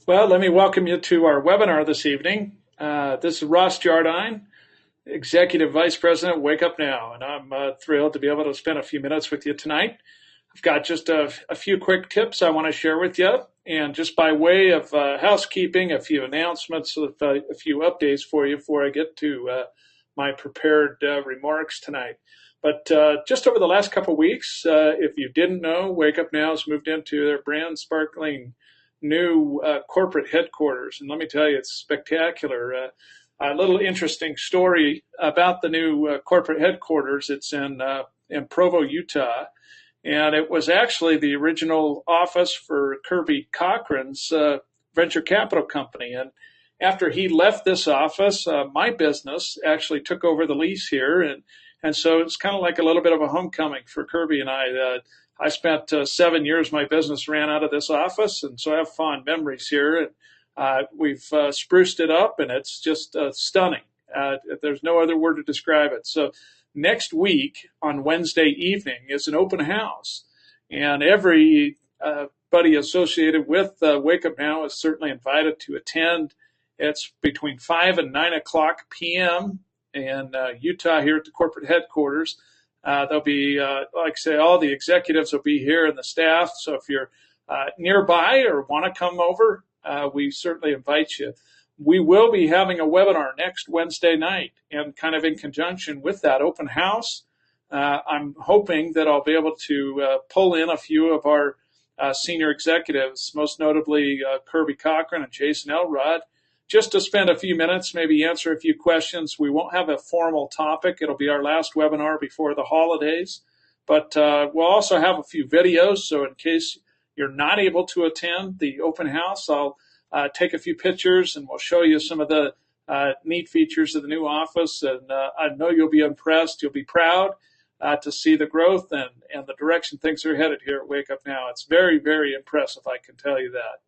Well, let me welcome you to our webinar this evening. This is Ross Jardine, Executive Vice President, Wake Up Now, and I'm thrilled to be able to spend a few minutes with you tonight. I've got just a few quick tips I want to share with you, and just by way of housekeeping, a few announcements, a few updates for you before I get to my prepared remarks tonight. But just over the last couple of weeks, if you didn't know, Wake Up Now has moved into their brand sparkling new corporate headquarters. And let me tell you, it's spectacular. A little interesting story about the new corporate headquarters. It's in Provo, Utah. And it was actually the original office for Kirby Cochran's venture capital company. And after he left this office, my business actually took over the lease here. And so it's kind of like a little bit of a homecoming for Kirby and I. I spent 7 years, my business ran out of this office, and so I have fond memories here. And we've spruced it up, and it's just stunning. There's no other word to describe it. So next week on Wednesday evening is an open house, and everybody associated with Wake Up Now is certainly invited to attend. It's between 5 and 9 o'clock p.m. in Utah here at the corporate headquarters. There'll be, like I say, all the executives will be here and the staff. So if you're nearby or want to come over, we certainly invite you. We will be having a webinar next Wednesday night, and kind of in conjunction with that open house, I'm hoping that I'll be able to pull in a few of our senior executives, most notably Kirby Cochran and Jason Elrod, just to spend a few minutes, maybe answer a few questions. We won't have a formal topic. It'll be our last webinar before the holidays, but we'll also have a few videos. So in case you're not able to attend the open house, I'll take a few pictures and we'll show you some of the neat features of the new office. And I know you'll be impressed. You'll be proud to see the growth and the direction things are headed here at Wake Up Now. It's very, very impressive, I can tell you that.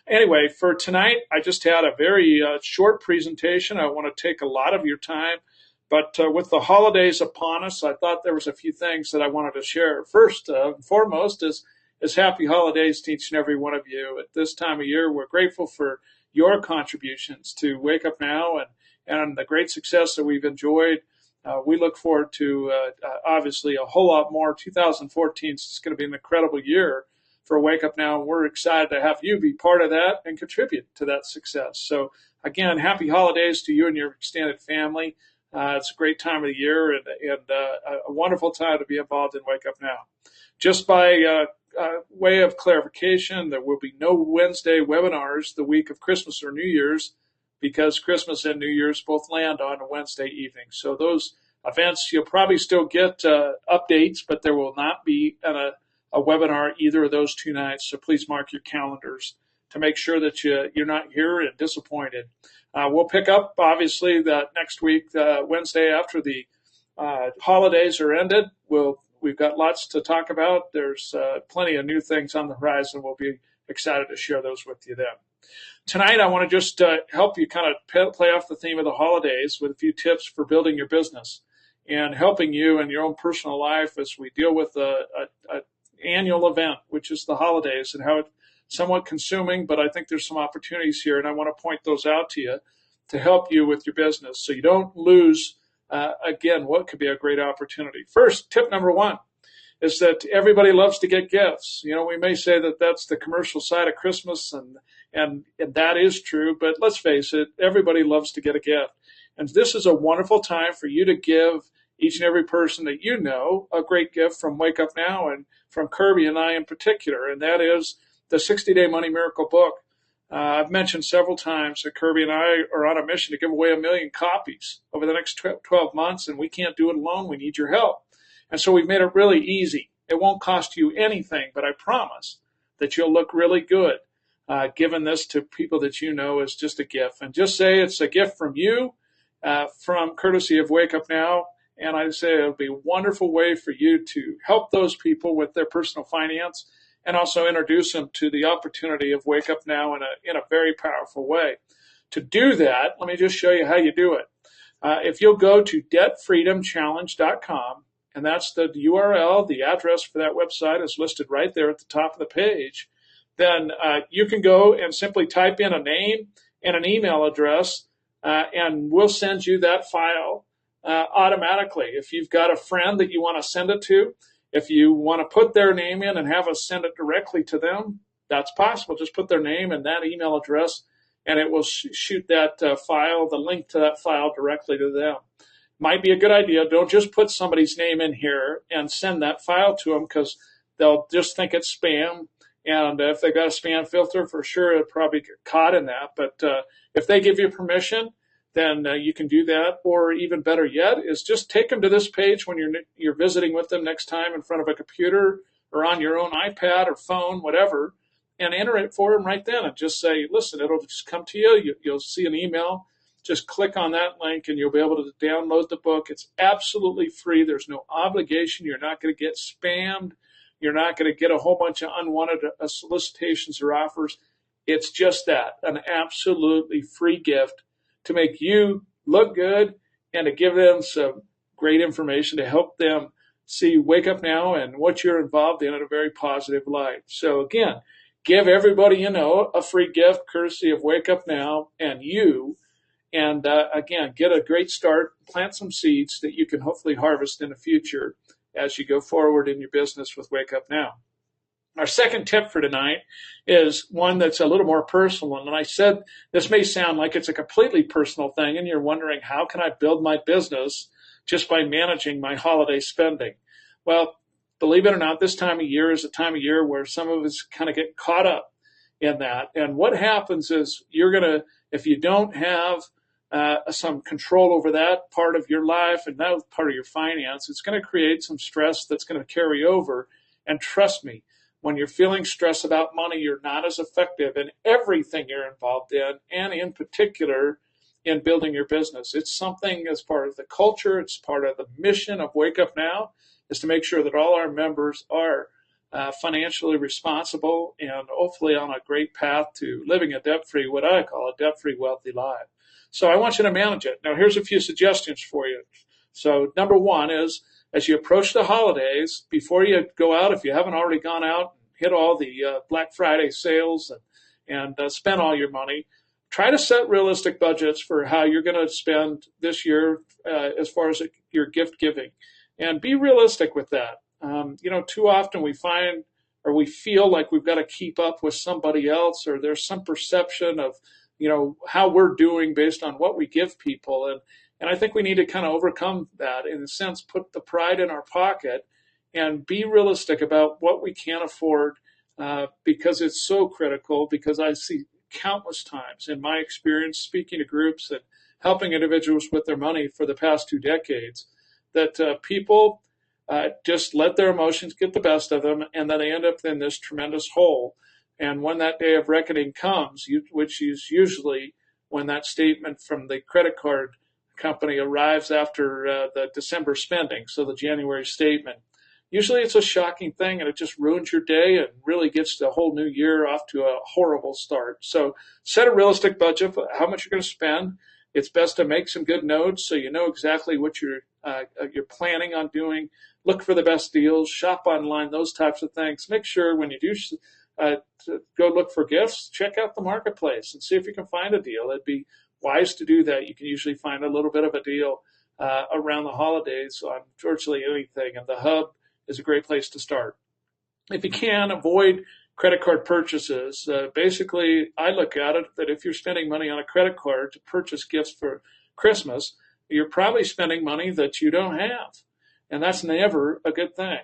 Anyway, for tonight, I just had a very short presentation. I want to take a lot of your time, but with the holidays upon us, I thought there was a few things that I wanted to share. First and foremost is happy holidays to each and every one of you. At this time of year, we're grateful for your contributions to Wake Up Now and the great success that we've enjoyed. We look forward to, obviously, a whole lot more. 2014 is going to be an incredible year for Wake Up Now. We're excited to have you be part of that and contribute to that success. So again, happy holidays to you and your extended family. It's a great time of the year and a wonderful time to be involved in Wake Up Now. Just by way of clarification, there will be no Wednesday webinars the week of Christmas or New Year's, because Christmas and New Year's both land on a Wednesday evening. So those events, you'll probably still get updates, but there will not be a webinar either of those 2 nights. So please mark your calendars to make sure that you're not here and disappointed. We'll pick up, obviously, that next week, Wednesday after the holidays are ended. We've got lots to talk about. There's plenty of new things on the horizon. We'll be excited to share those with you then. Tonight, I want to just help you kind of play off the theme of the holidays with a few tips for building your business and helping you in your own personal life as we deal with a annual event, which is the holidays, and how it's somewhat consuming, but I think there's some opportunities here, and I want to point those out to you to help you with your business so you don't lose, again, what could be a great opportunity. First, tip number 1 is that everybody loves to get gifts. You know, we may say that that's the commercial side of Christmas, and that is true, but let's face it, everybody loves to get a gift. And this is a wonderful time for you to give each and every person that you know a great gift from Wake Up Now and from Kirby and I in particular, and that is the 60-Day Money Miracle book. I've mentioned several times that Kirby and I are on a mission to give away 1 million copies over the next 12 months, and we can't do it alone. We need your help. And so we've made it really easy. It won't cost you anything, but I promise that you'll look really good giving this to people that you know as just a gift. And just say it's a gift from you, from courtesy of Wake Up Now. And I say it'll be a wonderful way for you to help those people with their personal finance and also introduce them to the opportunity of Wake Up Now in a very powerful way. To do that, let me just show you how you do it. If you'll go to debtfreedomchallenge.com, and that's the URL, the address for that website is listed right there at the top of the page. then you can go and simply type in a name and an email address, and we'll send you that file automatically. If you've got a friend that you want to send it to, if you want to put their name in and have us send it directly to them, that's possible. Just put their name and that email address, and it will shoot that file, the link to that file, directly to them. Might be a good idea. Don't just put somebody's name in here and send that file to them, because they'll just think it's spam. And if they've got a spam filter, for sure, it'll probably get caught in that. But if they give you permission, then you can do that. Or even better yet is just take them to this page when you're visiting with them next time in front of a computer or on your own iPad or phone, whatever, and enter it for them right then and just say, listen, it'll just come to you. You'll see an email. Just click on that link and you'll be able to download the book. It's absolutely free. There's no obligation. You're not going to get spammed. You're not going to get a whole bunch of unwanted solicitations or offers. It's just that, an absolutely free gift to make you look good and to give them some great information to help them see Wake Up Now and what you're involved in a very positive light. So again, give everybody you know a free gift courtesy of Wake Up Now and you. And again, get a great start, plant some seeds that you can hopefully harvest in the future as you go forward in your business with Wake Up Now. Our second tip for tonight is one that's a little more personal. And I said this may sound like it's a completely personal thing, and you're wondering, how can I build my business just by managing my holiday spending? Well, believe it or not, this time of year is a time of year where some of us kind of get caught up in that. And what happens is if you don't have some control over that part of your life and that part of your finance, it's going to create some stress that's going to carry over. And trust me, when you're feeling stress about money, you're not as effective in everything you're involved in, and in particular in building your business. It's something as part of the culture, it's part of the mission of Wake Up Now, is to make sure that all our members are financially responsible and hopefully on a great path to living a debt-free, what I call a debt-free, wealthy life. So I want you to manage it. Now, here's a few suggestions for you. So number one is, as you approach the holidays, before you go out, if you haven't already gone out and hit all the Black Friday sales and spent all your money, try to set realistic budgets for how you're going to spend this year as far as your gift giving. And be realistic with that. Too often we find or we feel like we've got to keep up with somebody else, or there's some perception of how we're doing based on what we give people. And I think we need to kind of overcome that, in a sense, put the pride in our pocket and be realistic about what we can afford, because it's so critical. Because I see countless times in my experience speaking to groups and helping individuals with their money for the past 2 decades, that people just let their emotions get the best of them, and then they end up in this tremendous hole. And when that day of reckoning comes, which is usually when that statement from the credit card company arrives after the December spending, so the January statement, usually it's a shocking thing, and it just ruins your day and really gets the whole new year off to a horrible start. So set a realistic budget for how much you're going to spend. It's best to make some good notes so you know exactly what you're planning on doing. Look for the best deals, shop online, those types of things. Make sure when you do to go look for gifts, check out the marketplace and see if you can find a deal. It'd be wise to do that. You can usually find a little bit of a deal around the holidays on virtually anything, and the Hub is a great place to start. If you can, avoid credit card purchases. Basically, I look at it that if you're spending money on a credit card to purchase gifts for Christmas, you're probably spending money that you don't have, and that's never a good thing.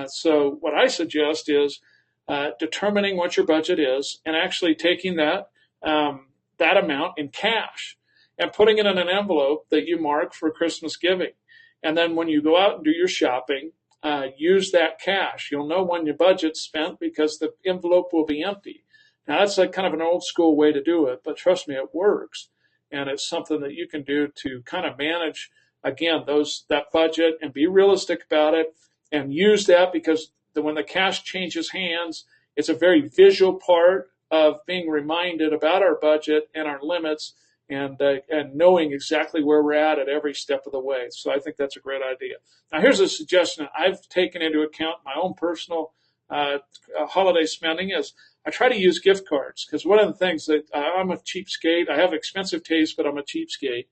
So what I suggest is determining what your budget is and actually taking that amount in cash and putting it in an envelope that you mark for Christmas giving. And then when you go out and do your shopping, use that cash. You'll know when your budget's spent because the envelope will be empty. Now, that's like kind of an old school way to do it, but trust me, it works. And it's something that you can do to kind of manage, again, that budget and be realistic about it, and use that, because when the cash changes hands, it's a very visual part of being reminded about our budget and our limits, and knowing exactly where we're at every step of the way. So I think that's a great idea. Now, here's a suggestion I've taken into account in my own personal holiday spending is I try to use gift cards, because one of the things that I'm a cheapskate. I have expensive taste, but I'm a cheapskate.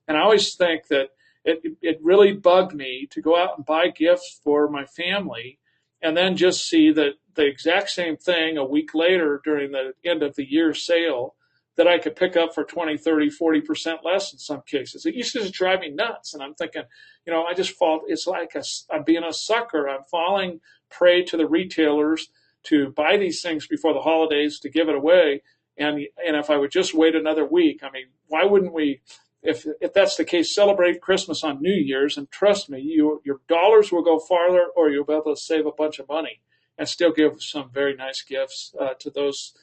And I always think that it really bugged me to go out and buy gifts for my family and then just see that the exact same thing a week later during the end of the year sale that I could pick up for 20, 30, 40% less in some cases. It used to just drive me nuts. And I'm thinking, I just fall, it's like I'm being a sucker. I'm falling prey to the retailers to buy these things before the holidays to give it away. And if I would just wait another week, I mean, why wouldn't we, if that's the case, celebrate Christmas on New Year's? And trust me, your dollars will go farther, or you'll be able to save a bunch of money and still give some very nice gifts to those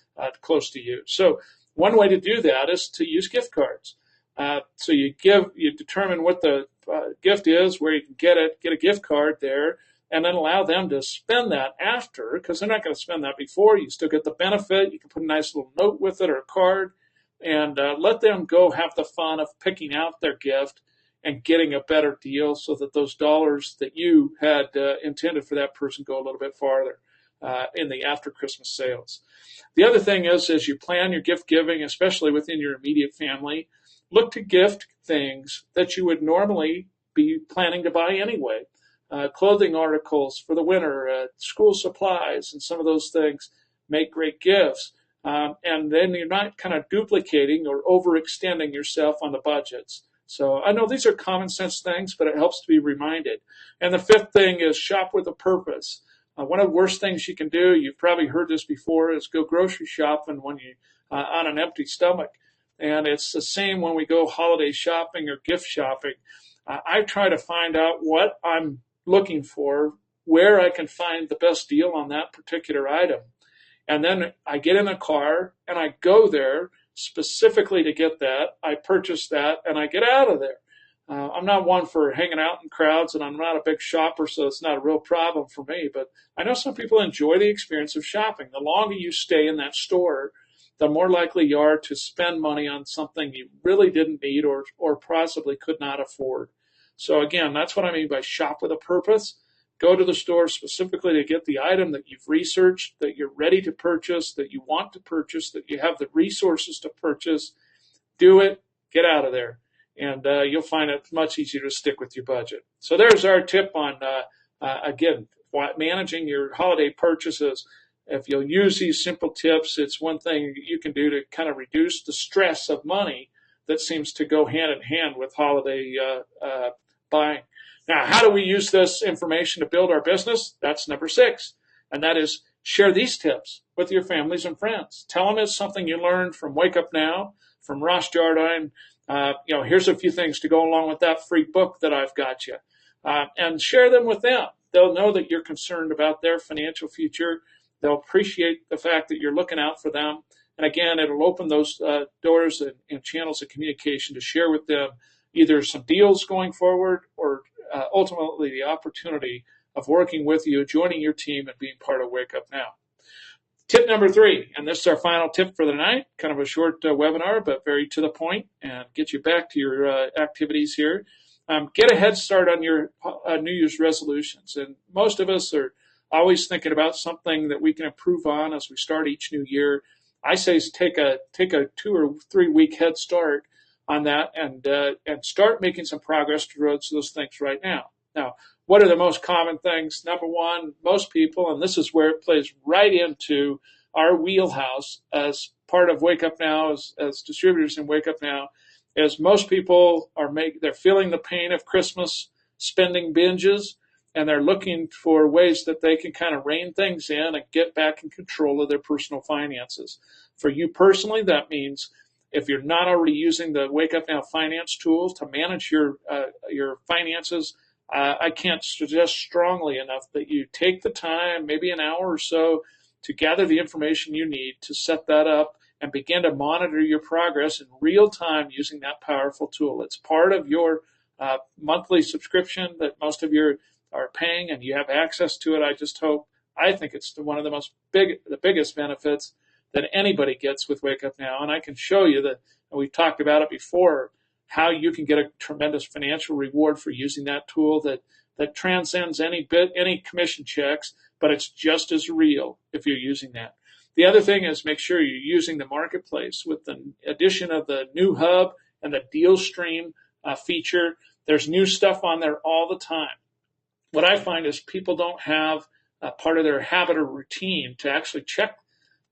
close to you. So one way to do that is to use gift cards. So you determine what the gift is, where you can get a gift card there, and then allow them to spend that after, because they're not going to spend that before. You still get the benefit. You can put a nice little note with it or a card, and let them go have the fun of picking out their gift and getting a better deal, so that those dollars that you had intended for that person go a little bit farther in the after Christmas sales. The other thing is, as you plan your gift giving, especially within your immediate family, look to gift things that you would normally be planning to buy anyway. Clothing articles for the winter, school supplies, and some of those things make great gifts. And then you're not kind of duplicating or overextending yourself on the budgets. So I know these are common sense things, but it helps to be reminded. And the fifth thing is shop with a purpose. One of the worst things you can do, you've probably heard this before, is go grocery shopping when you on an empty stomach. And it's the same when we go holiday shopping or gift shopping. I try to find out what I'm looking for, where I can find the best deal on that particular item. And then I get in a car and I go there specifically to get that. I purchase that and I get out of there. I'm not one for hanging out in crowds, and I'm not a big shopper, so it's not a real problem for me. But I know some people enjoy the experience of shopping. The longer you stay in that store, the more likely you are to spend money on something you really didn't need or possibly could not afford. So again, that's what I mean by shop with a purpose. Go to the store specifically to get the item that you've researched, that you're ready to purchase, that you want to purchase, that you have the resources to purchase. Do it, get out of there, and you'll find it much easier to stick with your budget. So there's our tip on, again, managing your holiday purchases. If you'll use these simple tips, it's one thing you can do to kind of reduce the stress of money that seems to go hand in hand with holiday buying. Now, how do we use this information to build our business? That's number 6, and that is share these tips with your families and friends. Tell them it's something you learned from Wake Up Now, from Ross Jardine. Here's a few things to go along with that free book that I've got you, and share them with them. They'll know that you're concerned about their financial future. They'll appreciate the fact that you're looking out for them. And again, it'll open those doors and channels of communication to share with them either some deals going forward or ultimately the opportunity of working with you, joining your team, and being part of Wake Up Now. Tip number 3, and this is our final tip for the night, kind of a short webinar, but very to the point, and get you back to your activities here. Get a head start on your New Year's resolutions. And most of us are always thinking about something that we can improve on as we start each new year. I say take a 2 or 3 week head start on that and start making some progress towards those things right now. Now, what are the most common things? Number one, most people, and this is where it plays right into our wheelhouse as part of Wake Up Now, as distributors in Wake Up Now, is most people they're feeling the pain of Christmas spending binges, and they're looking for ways that they can kind of rein things in and get back in control of their personal finances. For you personally, that means if you're not already using the Wake Up Now finance tools to manage your finances, I can't suggest strongly enough that you take the time, maybe an hour or so, to gather the information you need to set that up and begin to monitor your progress in real time using that powerful tool. It's part of your monthly subscription that most of you are paying, and you have access to it. I think it's one of the biggest benefits that anybody gets with Wake Up Now. And I can show you that, and we've talked about it before, how you can get a tremendous financial reward for using that tool that transcends any commission checks but it's just as real if you're using that. The other thing is make sure you're using the marketplace with the addition of the new hub and the deal stream feature. There's new stuff on there all the time. What I find is people don't have part of their habit or routine to actually check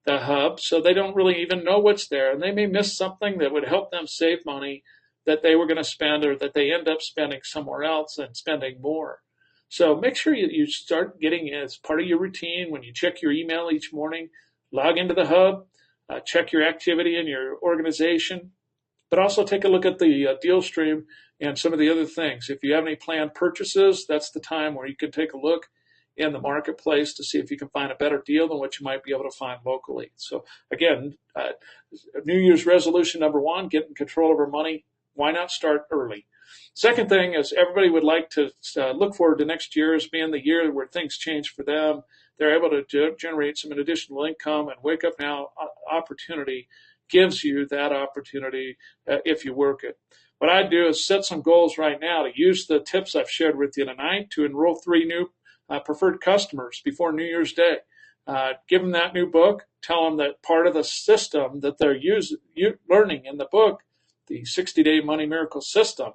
the hub, so they don't really even know what's there. And they may miss something that would help them save money that they were going to spend or that they end up spending somewhere else and spending more. So make sure you start getting it as part of your routine when you check your email each morning. Log into the hub, check your activity in your organization, but also take a look at the deal stream and some of the other things. If you have any planned purchases, that's the time where you can take a look in the marketplace to see if you can find a better deal than what you might be able to find locally. So again, New Year's resolution number one, get in control of our money. Why not start early? Second thing is everybody would like to look forward to next year as being the year where things change for them. They're able to generate some additional income, and Wake Up Now opportunity gives you that opportunity if you work it. What I do is set some goals right now to use the tips I've shared with you tonight to enroll 3 new preferred customers before New Year's Day. Give them that new book. Tell them that part of the system that they're learning in the book, the 60-day Money Miracle System,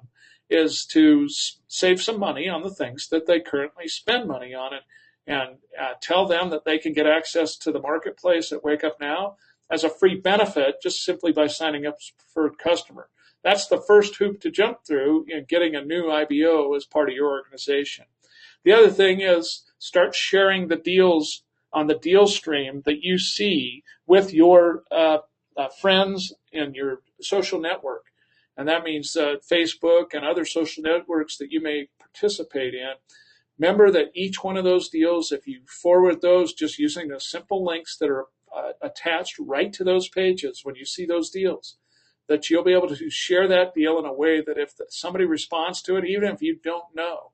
is to save some money on the things that they currently spend money on, and tell them that they can get access to the marketplace at Wake Up Now as a free benefit just simply by signing up as a preferred customer. That's the first hoop to jump through in getting a new IBO as part of your organization. The other thing is start sharing the deals on the deal stream that you see with your friends and your social network. And that means Facebook and other social networks that you may participate in. Remember that each one of those deals, if you forward those just using the simple links that are attached right to those pages when you see those deals, that you'll be able to share that deal in a way that if somebody responds to it, even if you don't know,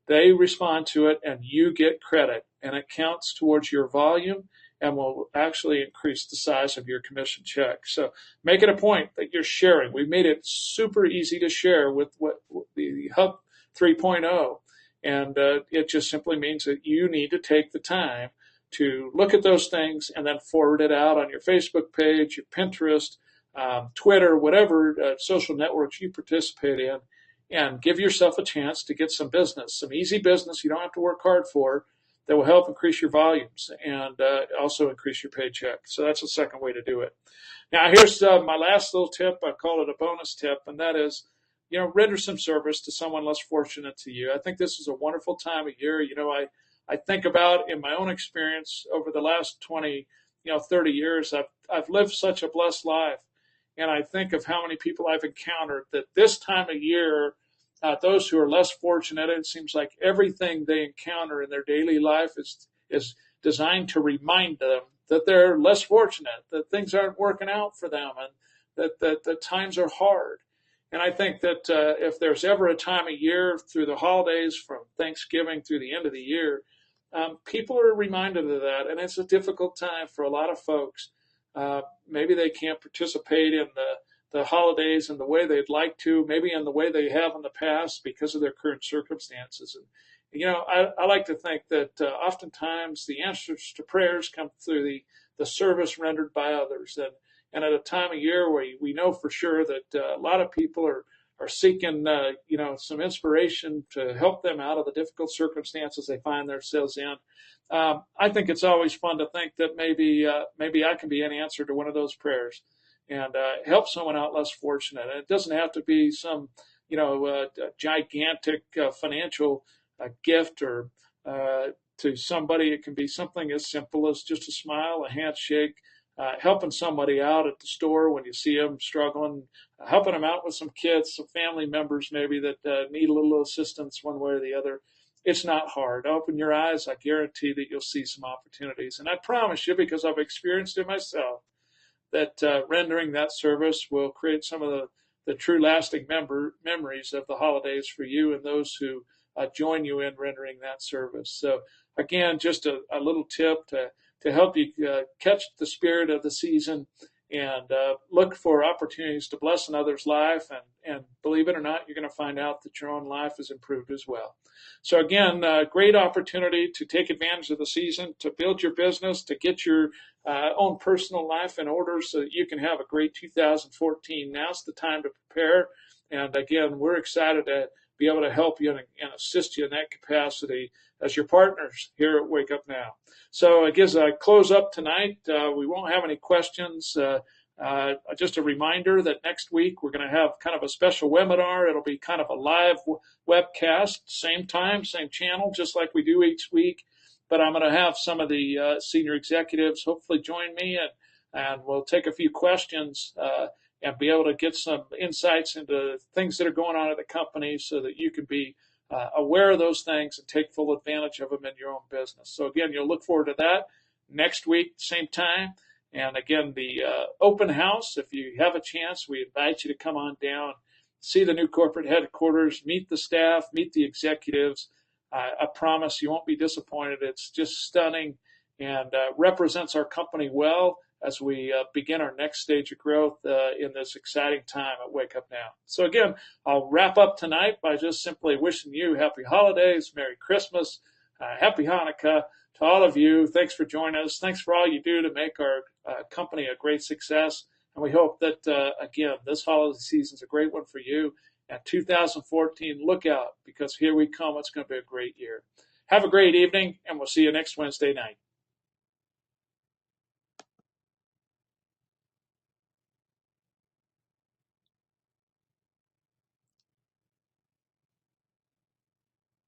they respond to it and you get credit, and it counts towards your volume and will actually increase the size of your commission check. So make it a point that you're sharing. We've made it super easy to share with the Hub 3.0. And it just simply means that you need to take the time to look at those things and then forward it out on your Facebook page, your Pinterest, Twitter, whatever social networks you participate in, and give yourself a chance to get some business, some easy business you don't have to work hard for, that will help increase your volumes and also increase your paycheck. So that's the second way to do it. Now, here's my last little tip. I call it a bonus tip, and that is, render some service to someone less fortunate to you. I think this is a wonderful time of year. I think about in my own experience over the last 20, 30 years, I've lived such a blessed life. And I think of how many people I've encountered that this time of year, those who are less fortunate, it seems like everything they encounter in their daily life is designed to remind them that they're less fortunate, that things aren't working out for them, and that times are hard. And I think that if there's ever a time of year through the holidays, from Thanksgiving through the end of the year, people are reminded of that. And it's a difficult time for a lot of folks. Maybe they can't participate in the holidays in the way they'd like to, maybe in the way they have in the past because of their current circumstances. And, I like to think that oftentimes the answers to prayers come through the service rendered by others. And at a time of year where we know for sure that a lot of people are seeking, some inspiration to help them out of the difficult circumstances they find themselves in. I think it's always fun to think that maybe I can be an answer to one of those prayers and help someone out less fortunate. And it doesn't have to be some, gigantic financial gift or to somebody. It can be something as simple as just a smile, a handshake, helping somebody out at the store when you see them struggling, helping them out with some kids, some family members maybe that need a little assistance one way or the other. It's not hard. Open your eyes. I guarantee that you'll see some opportunities. And I promise you, because I've experienced it myself, that rendering that service will create some of the true lasting memories of the holidays for you and those who join you in rendering that service. So again, just a little tip to help you catch the spirit of the season and look for opportunities to bless another's life. And believe it or not, you're going to find out that your own life is improved as well. So again, great opportunity to take advantage of the season, to build your business, to get your own personal life in order so that you can have a great 2014. Now's the time to prepare. And again, we're excited to be able to help you and assist you in that capacity as your partners here at Wake Up Now. So as I close up tonight, we won't have any questions. Just a reminder that next week we're going to have kind of a special webinar. It'll be kind of a live webcast, same time, same channel, just like we do each week. But I'm going to have some of the senior executives hopefully join me, and we'll take a few questions and be able to get some insights into things that are going on at the company so that you can be aware of those things and take full advantage of them in your own business. So again, you'll look forward to that next week, same time. And again, the open house, if you have a chance, we invite you to come on down, see the new corporate headquarters, meet the staff, meet the executives. I promise you won't be disappointed. It's just stunning and represents our company well as we begin our next stage of growth in this exciting time at Wake Up Now. So again, I'll wrap up tonight by just simply wishing you happy holidays, Merry Christmas, Happy Hanukkah to all of you. Thanks for joining us. Thanks for all you do to make our company a great success. And we hope that, again, this holiday season is a great one for you. And 2014, look out, because here we come. It's going to be a great year. Have a great evening, and we'll see you next Wednesday night.